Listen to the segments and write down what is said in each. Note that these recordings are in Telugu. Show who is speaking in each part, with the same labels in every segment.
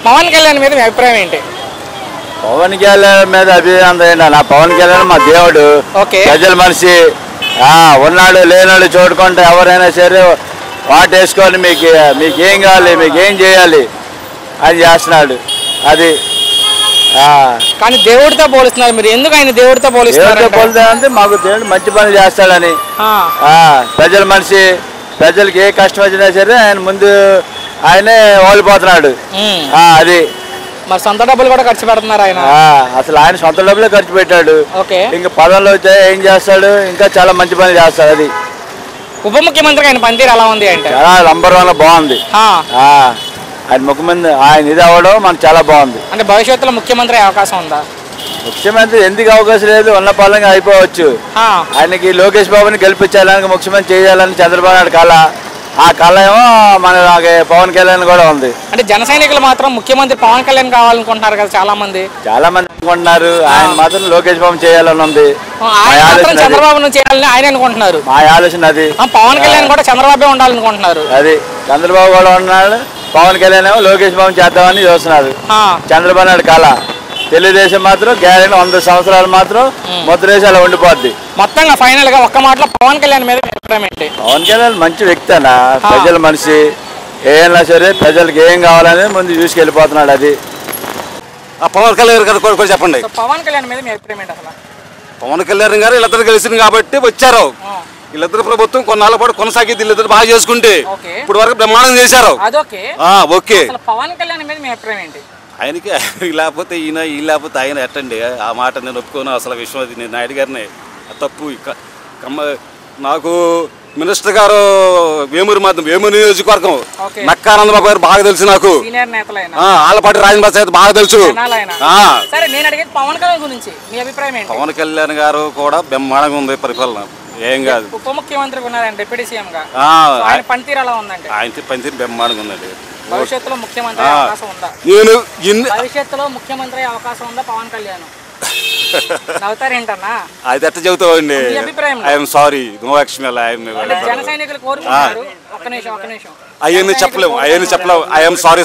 Speaker 1: పవన్ కళ్యాణ్ మీద మీ అభిప్రాయం ఏంటి?
Speaker 2: పవన్ కళ్యాణ్ మీద అభిప్రాయం ఏంటి? నా పవన్ కళ్యాణ్ మా దేవుడు, ప్రజల మనిషి. ఉన్నాడు లేనాడు చూడుకుంటే ఎవరైనా సరే వాటేసుకొని మీకేం కావాలి, మీకేం చేయాలి అది చేస్తున్నాడు. అది
Speaker 1: కానీ దేవుడితో పోలుస్తున్నారు మీరు, ఎందుకు ఆయన దేవుడితో
Speaker 2: పోలుస్తారంటే మాకు దేవుడు మంచి పని చేస్తాడని. ప్రజల మనిషి, ప్రజలకి ఏ కష్టం వచ్చినా సరే ఆయన ముందు ఆయనే ఓడిపోతున్నాడు. అది
Speaker 1: మరి సొంత డబ్బులు కూడా ఖర్చు పెడుతున్నారు ఆయన.
Speaker 2: అసలు ఆయన సొంత డబ్బులే ఖర్చు పెట్టాడు. ఇంకా పదవుల్లో వచ్చా ఏం చేస్తాడు, ఇంకా చాలా మంచి పని చేస్తాడు. అది
Speaker 1: ఉప ముఖ్యమంత్రి ఆయన పనితీరు ఎలా ఉంది అంటే
Speaker 2: చాలా నంబర్ 1 బాగుంది. ఆయన ముఖ్యమంత్రి ఆయన ఇది అవ్వడం మనకు చాలా బాగుంది.
Speaker 1: అంటే భవిష్యత్తులో ముఖ్యమంత్రి అవకాశం ఉందా?
Speaker 2: ముఖ్యమంత్రి ఎందుకు అవకాశం లేదు, ఉన్న పాలనగా అయిపోవచ్చు. ఆయనకి లోకేష్ బాబుని గెలిపించాలని, ముఖ్యమంత్రి చేయాలని చంద్రబాబు నాయుడు కళ. ఆ కళ ఏమో మన పవన్ కళ్యాణ్ కూడా ఉంది.
Speaker 1: అంటే జన సైనికులు మాత్రం ముఖ్యమంత్రి పవన్ కళ్యాణ్ కావాలనుకుంటున్నారు కదా చాలా మంది
Speaker 2: అనుకుంటున్నారు. ఆయన మాత్రం లోకేష్ బాబు చేయాలని ఉంది.
Speaker 1: చంద్రబాబు చేయాలని ఆయన అనుకుంటున్నారు.
Speaker 2: మా ఆలోచన అది.
Speaker 1: పవన్ కళ్యాణ్ కూడా చంద్రబాబే ఉండాలనుకుంటున్నారు.
Speaker 2: అది చంద్రబాబు కూడా ఉన్నాడు, పవన్ కళ్యాణ్ ఏమో లోకేష్ బాబు చేద్దామని చూస్తున్నారు. చంద్రబాబు నాయుడు కళ. తెలుగుదేశం మాత్రం గ్యారెంటీ 100 సంవత్సరాలు మాత్రం ముద్రేసి అలా ఉండిపోద్ది.
Speaker 1: మొత్తంగా ఫైనల్ గా ఒక్క మాటలో పవన్ కళ్యాణ్ మీద
Speaker 2: పవన్ కళ్యాణ్ మంచి వ్యక్తి అన్న, ప్రజల మనిషి. ఏమైనా సరే ప్రజలకు ఏం కావాలని ముందు చూసుకెళ్ళిపోతున్నాడు. అది
Speaker 3: పవన్ కళ్యాణ్ గారు చెప్పండి.
Speaker 1: పవన్ కళ్యాణ్ మీద మీ అభిప్రాయం ఏంటి అసలు?
Speaker 3: పవన్ కళ్యాణ్ గారు వీళ్ళిద్దరు కలిసింది కాబట్టి వచ్చారు. వీళ్ళిద్దరు ప్రభుత్వం కొన్నాళ్ళ పాటు కొనసాగింది. వీళ్ళిద్దరు బాగా చేసుకుంటే ఇప్పుడు వరకు బ్రహ్మాండం చేశారు. ఓకే.
Speaker 1: పవన్ కళ్యాణ్ మీద మీ అభిప్రాయం ఏంటి?
Speaker 3: ఆయనకి లేకపోతే ఈయన, ఈ లేకపోతే ఆయన ఎట్టండి. ఆ మాట నేను ఒప్పుకోను. అసలు విశ్వనాథ్ నాయుడు గారిని తప్పు. నాకు మినిస్టర్ గారు వేమూరు నియోజకవర్గం నక్కానందబాబు గారు బాగా తెలుసు. నాకు ఆలపాటి రాజేంద్ర బాగా తెలుసు. పవన్ కళ్యాణ్ గారు కూడా బ్రహ్మాండంగా ఉంది పరిపాలన, ఏం కాదు.
Speaker 1: ఉప ముఖ్యమంత్రి డిప్యూటీ సీఎం గా ఆయన పనితీరు ఎలా ఉందండి?
Speaker 3: ఆయన పనితీరు బ్రహ్మాండంగా ఉందండి.
Speaker 1: భవిష్యత్తులో ముఖ్యమంత్రి అవకాశం ఉందా? భవిష్యత్తులో ముఖ్యమంత్రి అవకాశం ఉందా పవన్ కళ్యాణ్? నవ్వుతారేంటన్నా?
Speaker 3: అది ఎట్ట చెబుతావండి. I'm sorry, no action.
Speaker 1: జన సైనికులు కోరుకుంటున్నారు. ఒక్క నిమిషం
Speaker 3: అవన్నీ చెప్పలేము. ఐఎమ్ సారీ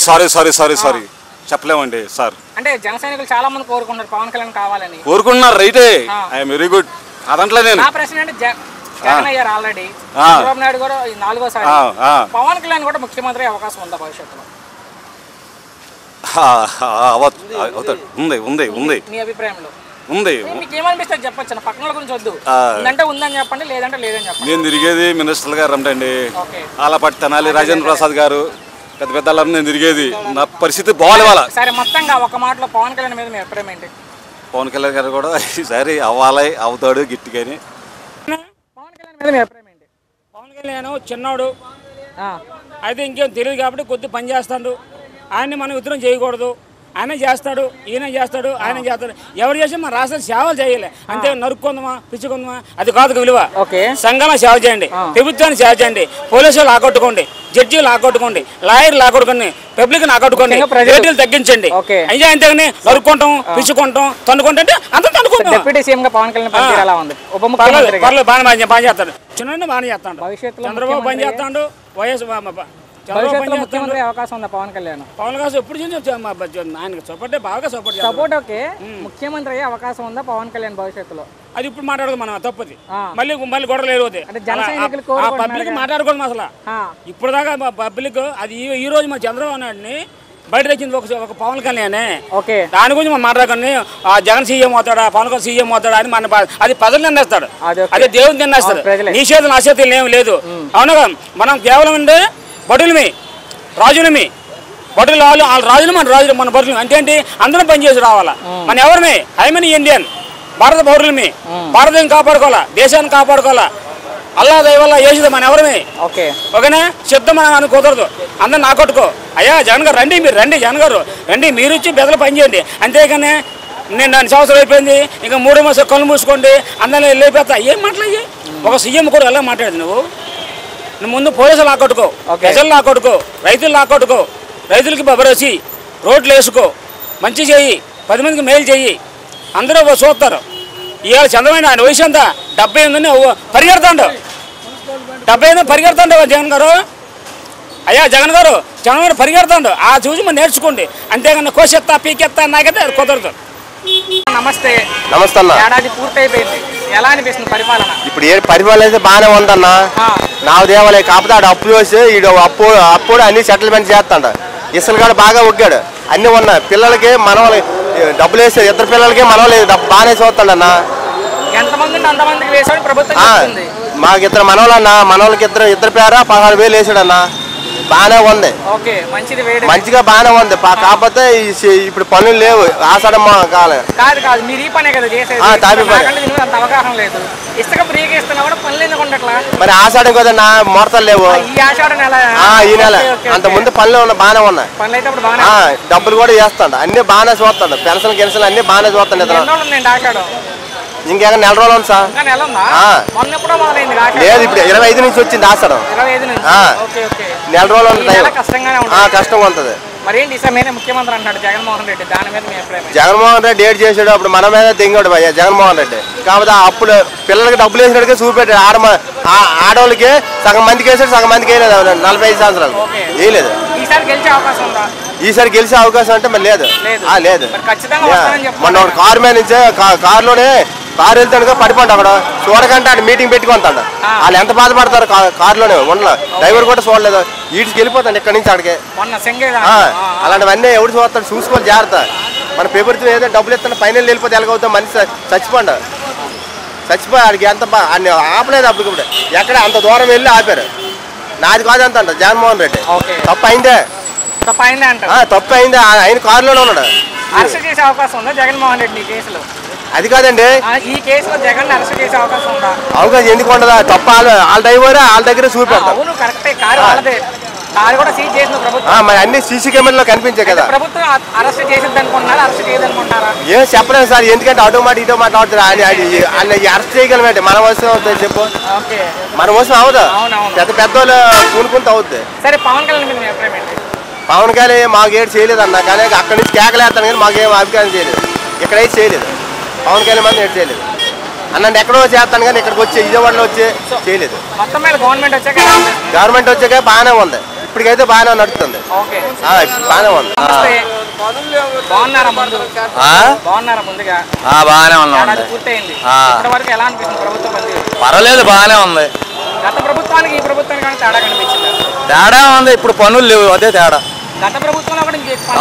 Speaker 3: చెప్పలేమండి సార్.
Speaker 1: అంటే జన సైనికులు చాలా మంది కోరుకుంటున్నారు పవన్ కళ్యాణ్ కావాలని.
Speaker 3: కోరుకుంటున్నారు, రైటే. I'm very good. అదంట్లో నేను
Speaker 1: నా ప్రశ్న అంటే జగన్ అయ్యారు ఆల్రెడీ, చంద్రబాబు నాయుడు కూడా 4వసారి. పవన్ కళ్యాణ్ కూడా ముఖ్యమంత్రి అవకాశం ఉందా భవిష్యత్తులో?
Speaker 3: ఉంది.
Speaker 1: మీ అభిప్రాయంలో
Speaker 3: ఉంది.
Speaker 1: మీకు ఏమనిపిస్తుంది చెప్పొచ్చు, పక్కన గురించి వద్దు. ఉందంటే ఉందని చెప్పండి, లేదంటే లేదని చెప్పండి.
Speaker 3: నేను తిరిగేది మినిస్టర్ గారు అంటండి, ఆలపాటి తెనాలి రాజేంద్ర ప్రసాద్ గారు, పెద్ద నేను తిరిగేది. నా పరిస్థితి బాగాలేవాల.
Speaker 1: సరే, మొత్తంగా ఒక మాటలో పవన్ కళ్యాణ్ మీద మీ అభిప్రాయం ఏంటి?
Speaker 3: పవన్ కళ్యాణ్ గారు కూడా ఈసారి అవ్వాలి, అవుతాడు గిట్టిగాని.
Speaker 1: పవన్ కళ్యాణ్ మీద మీ అభిప్రాయం ఏంటి?
Speaker 4: పవన్ కళ్యాణ్ చిన్నోడు అయితే ఇంకేం తెలియదు కాబట్టి కొద్ది పని చేస్తాడు. ఆయన్ని మనం ఉత్తరం చేయకూడదు. ఆయన చేస్తాడు, ఈయన చేస్తాడు, ఆయన చేస్తాడు. ఎవరు చేసి మన రాష్ట్రం సేవలు చేయాలి, అంతే. నరుక్కుందామా, పిచ్చుకుందామా, అది కాదు విలువ. సంఘాలను సేవ చేయండి, ప్రభుత్వాన్ని సేవ చేయండి, పోలీసులు ఆకట్టుకోండి, జడ్జీలు ఆకట్టుకోండి, లాయర్లు ఆకట్టుకోండి, పబ్లిక్ ఆకట్టుకోండి, రేట్లు తగ్గించండి. అయ్యా అంతేగాని నరుక్కుంటాం, పిచ్చుకుంటాం, తన్నుకుంటే అంత తన్నుకుంటాం. పర్లేదు, బాగా చేస్తాడు. చిన్న బాగానే చేస్తాడు. చంద్రబాబు పని చేస్తాడు, వైఎస్
Speaker 1: ముఖ్యమంత్రి అవకాశం ఉందా పవన్ కళ్యాణ్?
Speaker 4: పవన్ కళ్యాణ్ ఎప్పుడు ఆయన సపోర్ట్ బాగా
Speaker 1: సపోర్ట్. ఓకే, ముఖ్యమంత్రి అయ్యే అవకాశం ఉందా పవన్ కళ్యాణ్ భవిష్యత్తులో?
Speaker 4: అది ఇప్పుడు మాట్లాడదు మనం, తప్పది. మళ్ళీ గొడవలు లేదు. పబ్లిక్ మాట్లాడుకోవడం అసలు ఇప్పుడు దాకా పబ్లిక్. అది ఈ రోజు మా చంద్రబాబు నాయుడిని బయట తెచ్చింది ఒక పవన్ కళ్యాణ్. దాని గురించి మనం మాట్లాడుకుని జగన్ సీఎం అవుతాడా, పవన్ కళ్యాణ్ సీఎం అవుతాడా అని మన అది ప్రజలు నిర్ణయిస్తాడు, అదే దేవుని నిర్ణయిస్తాడు. నీ చేతులు నా చేతులు ఏమి లేదు. అవునుగా మనం కేవలం అంటే బడులమి, రాజులమి, బడులు వాళ్ళు రాజులు, మన రాజులు, మన బడులు. అంటే ఏంటి, అందరం పనిచేసి రావాలా. మన ఎవరిమి? ఐమని ఇండియన్, భారత పౌరులమి. భారతదేశం కాపాడుకోవాలా, దేశాన్ని కాపాడుకోవాలా. అల్లా దయవల్ల చేసేది మన ఎవరిమి. ఓకేనా? సిద్ధం అని కుదరదు. అందరు నా కొట్టుకో. అయ్యా జగన్ గారు రండి, మీరు రండి, జగన్ గారు రండి, మీరు ఇచ్చి బెదలు పని చేయండి. అంతేగానే నేను 4 సంవత్సరాలు అయిపోయింది, ఇంకా 3 మాసాలు కళ్ళు మూసుకోండి, అందరినీ లేపేస్తా. ఏం మాట్లాడి ఒక సీఎం కూడా ఎలా మాట్లాడేది నువ్వు ముందు పోలీసులు ఆకట్టుకో, ప్రజలు ఆకట్టుకో, రైతులు ఆకట్టుకో, రైతులకి బబరసి రోడ్లు వేసుకో, మంచి చెయ్యి, 10 మందికి మేలు చెయ్యి, అందరూ చూస్తారు. ఇవాళ చంద్రబాబు ఆయన వయసు అంతా 78 పరిగెడతాడు, 78 పరిగెడతాడు జగన్ గారు. అయ్యా జగన్ గారు పరిగెడుతుండు ఆ చూసి మనం నేర్చుకోండి, అంతేగాని కోసెత్తా పీకెత్తా నాకైతే కుదరదు.
Speaker 1: నమస్తే.
Speaker 5: నమస్తే అన్న.
Speaker 1: ఏడాది పూర్తయిపోయింది, ఎలా అనిపిస్తుంది పరిపాలన?
Speaker 5: ఇప్పుడు ఏ పరిపాలన అయితే బాగానే ఉందన్న. నాకు దేవాలయ కాకపోతే ఆడు అప్పు చేసి ఈడు అప్పుడు అన్ని సెటిల్మెంట్ చేస్తాడు. ఇసలు కూడా బాగా ఒగ్గాడు, అన్ని ఉన్నాయి. పిల్లలకి మనవలు డబ్బులు వేసే ఇద్దరు పిల్లలకి మనవలు బాగానే చూస్తాడన్న. మాకు ఇద్దరు మనవలన్న, మనవలకి ఇద్దరు పేర 16,000 వేసాడన్న. బాగానే ఉంది, మంచిగా బాగానే ఉంది. కాకపోతే ఇప్పుడు పనులు లేవు, ఆషాఢం కాలే మరి ఆషాఢం కదన్నా, ముహూర్తాలు లేవు ఈ నెల. అంత ముందు పనులు బాగానే ఉన్నాయి, డబ్బులు కూడా చేస్తాడు, అన్ని బాగానే చూస్తాడు. పెన్షన్ గిన్షన్ అన్ని బాగానే చూస్తాడు. ఇంకేమైనా నెల రోజులు ఉంది సార్. లేదు ఇప్పుడు 25 నుంచి వచ్చింది ఆషాఢం. నెల రోజులు ఉంటుంది, కష్టంగా ఉంటుంది. జగన్మోహన్ రెడ్డి ఏడు చేసాడు, అప్పుడు మన మీద దింగాడు భయ్య జగన్మోహన్ రెడ్డి. కాకపోతే అప్పుడు పిల్లలకి డబ్బులు వేసినట్టుగా చూపెట్టాడు. ఆడవాళ్ళకి సగం మందికి వేసాడు, సగం మందికి వేయలేదు. 45 సంవత్సరాలు వేయలేదు. ఈసారి గెలిచే అవకాశం అంటే మరి లేదు. మొన్న కారు మీద నుంచే కారులోనే కారు వెళ్తాడు పడిపోండి, అక్కడ చూడకంటే ఆడు మీటింగ్ పెట్టుకుంటాడు. వాళ్ళు ఎంత బాధపడతారు కారులోనే ఉండలే, డ్రైవర్ కూడా చూడలేదు, ఈడ్చుకు వెళ్ళిపోతాడు ఇక్కడి నుంచి ఆడికి. అలాంటివన్నీ ఎవరు చూస్తాడు, చూసుకోవాలి జాగ్రత్త. మన ప్రభుత్వం ఏదో డబ్బులు ఇస్తాను పైన వెళ్ళిపోతే ఎలాగవుతాం, మనిషి చచ్చిపోయి ఆడికి ఎంత అన్ని ఆపలేదు. అప్పుడు ఎక్కడ అంత దూరం వెళ్ళి ఆపారు. నాది కాదంత అంట జగన్మోహన్ రెడ్డి. తప్పు అయిందే, తప్పు అయిందే. ఆయన కారులోనే ఉన్నాడు.
Speaker 1: జగన్మోహన్ రెడ్డి కేసులో
Speaker 5: అది కాదండి,
Speaker 1: ఈ కేసులో జగన్ అరెస్ట్ చేసే అవకాశం ఉందా?
Speaker 5: అవకాశం ఎందుకు ఉండదా? తప్ప వాళ్ళ డ్రైవర్ వాళ్ళ దగ్గర చూపెడతారు. మరి అన్ని సీసీ కెమెరాలో కనిపించాయి కదా.
Speaker 1: ప్రభుత్వం అరెస్ట్ చేసేది అనుకుంటున్నారా, అరెస్ట్ చేయదనుకుంటారా?
Speaker 5: ఏం చెప్పలేదు సార్, ఎందుకంటే అటో మాట ఇటో మాట అవుతుంది. అరెస్ట్ చేయగలమంటే మన వలసం అవుతుంది చెప్పు, మన వలసం అవుదా? పెద్ద వాళ్ళు కూనుకుంటూ అవుద్ది.
Speaker 1: సరే, పవన్ కళ్యాణ్ మీద మీ అభిప్రాయం ఏంటి?
Speaker 5: పవన్ కళ్యాణ్ మాకేం చేయలేదు అన్న, కానీ అక్కడి నుంచి కేకలేస్తాను కానీ మాకేం అభిప్రాయం చేయలేదు. ఇక్కడైతే చేయలేదు పవన్ కళ్యాణ్ మంది ఎటు చేయలేదు అన్నంటే ఎక్కడో చేస్తాను కానీ ఇక్కడికి వచ్చి విజయవాడలో వచ్చి చేయలేదు. గవర్నమెంట్ వచ్చాక బాగానే ఉంది, ఇప్పటికైతే బాగానే నడుస్తుంది, బాగానే ఉంది.
Speaker 2: బాగానే ఉన్నాం, పర్వాలేదు, బాగానే ఉంది.
Speaker 1: గత ప్రభుత్వానికి ఈ ప్రభుత్వానికి తేడా కనిపించింది?
Speaker 2: తేడా ఉంది, ఇప్పుడు పనులు లేవు, అదే తేడా.
Speaker 1: గత ప్రభుత్వంలో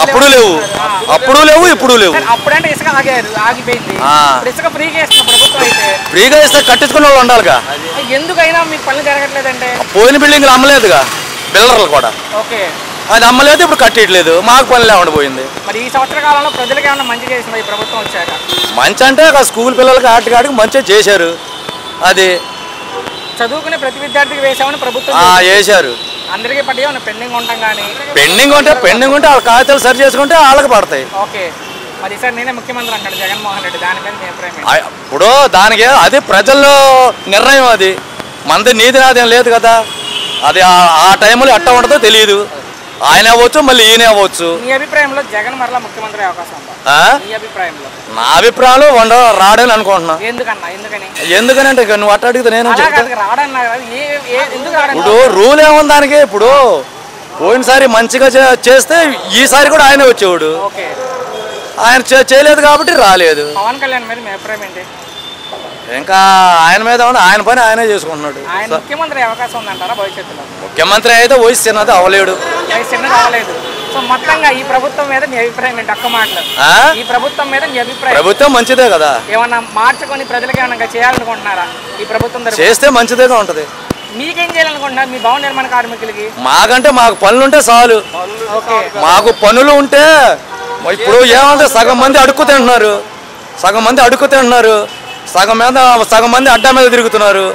Speaker 2: అప్పుడు లేవు, అప్పుడు లేవు, ఇప్పుడు లేవు.
Speaker 1: అప్పుడంటే ఇసుక ఆగిపోయింది, ఇసుక ఫ్రీగా ఇస్తున్న ప్రభుత్వం అయితే
Speaker 2: ఫ్రీగా ఇస్తే కట్టించుకునే వాళ్ళు ఉండాలిగా.
Speaker 1: ఎందుకైనా మీకు పనులు జరగట్లేదంటే?
Speaker 2: పోయిన బిల్డింగ్లు అమ్మలేదుగా బిల్డర్లు కూడా, అది అమ్మలేదు, ఇప్పుడు కట్టట్లేదు, మాకు పని లేకుండా పోయింది.
Speaker 1: మరి ఈ సంవత్సర కాలంలో ప్రజలకు ఏమన్నా మంచి చేసింది ఈ ప్రభుత్వం వచ్చాక?
Speaker 2: మంచి అంటే స్కూల్ పిల్లలకి ఆటికి మంచిగా చేశారు. అది
Speaker 1: చదువుకునే ప్రతి విద్యార్థికి వేసామని ప్రభుత్వం
Speaker 2: వేశారు.
Speaker 1: అందరికీ పడి పెండింగ్ ఉంటాం కానీ
Speaker 2: పెండింగ్ ఉంటే వాళ్ళ కాగితాలు సరి చేసుకుంటే వాళ్ళకి పడతాయి.
Speaker 1: ఓకే, మరి ఈసారి నేనే ముఖ్యమంత్రి అంటాడు జగన్మోహన్ రెడ్డి, దాని మీద మీ అభిప్రాయం?
Speaker 2: ఇప్పుడు దానికి అది ప్రజల్లో నిర్ణయం, అది మనది నీతి నాదేం లేదు కదా. అది ఆ టైంలో ఎట్లా ఉంటుందో తెలియదు. ఆయన అవ్వచ్చు, మళ్ళీ ఈయన అవ్వచ్చు.
Speaker 1: మీ అభిప్రాయంలో జగన్ మరలా ముఖ్యమంత్రి అవకాశం ఉందా? మీ అభిప్రాయంలో?
Speaker 2: నా అభిప్రాయంలో రాడని అనుకుంటున్నా. ఎందుకని అంటే నువ్వు అట్ట అడిగితే నేను ఇప్పుడు రూల్ ఏముంది దానికి? ఇప్పుడు పోయినసారి మంచిగా చేస్తే ఈసారి కూడా ఆయన వచ్చేవాడు, ఆయన చేయలేదు కాబట్టి రాలేదు.
Speaker 1: పవన్ కళ్యాణ్ మీద మీ అభిప్రాయం ఏంటి?
Speaker 2: ఇంకా ఆయన మీద ఆయన పని ఆయనే చేసుకుంటున్నాడు.
Speaker 1: ముఖ్యమంత్రి అవకాశం ఉందంటారా భవిష్యత్తులో?
Speaker 2: ముఖ్యమంత్రి అయితే వయసు చిన్నది అవ్వలేడు.
Speaker 1: సో మొత్తంగా ఈ ప్రభుత్వం మీద మీ అభిప్రాయం ఏంటి? ఒక్క మాటలు ఈ ప్రభుత్వం మీద మీ అభిప్రాయం?
Speaker 2: ప్రభుత్వం మంచిదే కదా.
Speaker 1: ఏమన్నా మార్చుకొని ప్రజలకు ఏమన్నా చేయాలనుకుంటున్నారా? ఈ ప్రభుత్వం
Speaker 2: చేస్తే మంచిదేగా ఉంటది.
Speaker 1: మీకేం చేయాలనుకుంటున్నారు మీ భవన నిర్మాణ కార్మికులకి?
Speaker 2: మాకంటే మాకు పనులుంటే చాలు. మాకు పనులు ఉంటే ఇప్పుడు ఏమంటే సగం మంది అడుక్కు తింటున్నారు, సగం మంది అడ్డా మీద తిరుగుతున్నారు.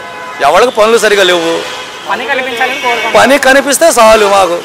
Speaker 2: ఎవరికి పనులు సరిగా లేవు.
Speaker 1: పని కల్పించాలని
Speaker 2: పని కనిపిస్తే చాలు మాకు.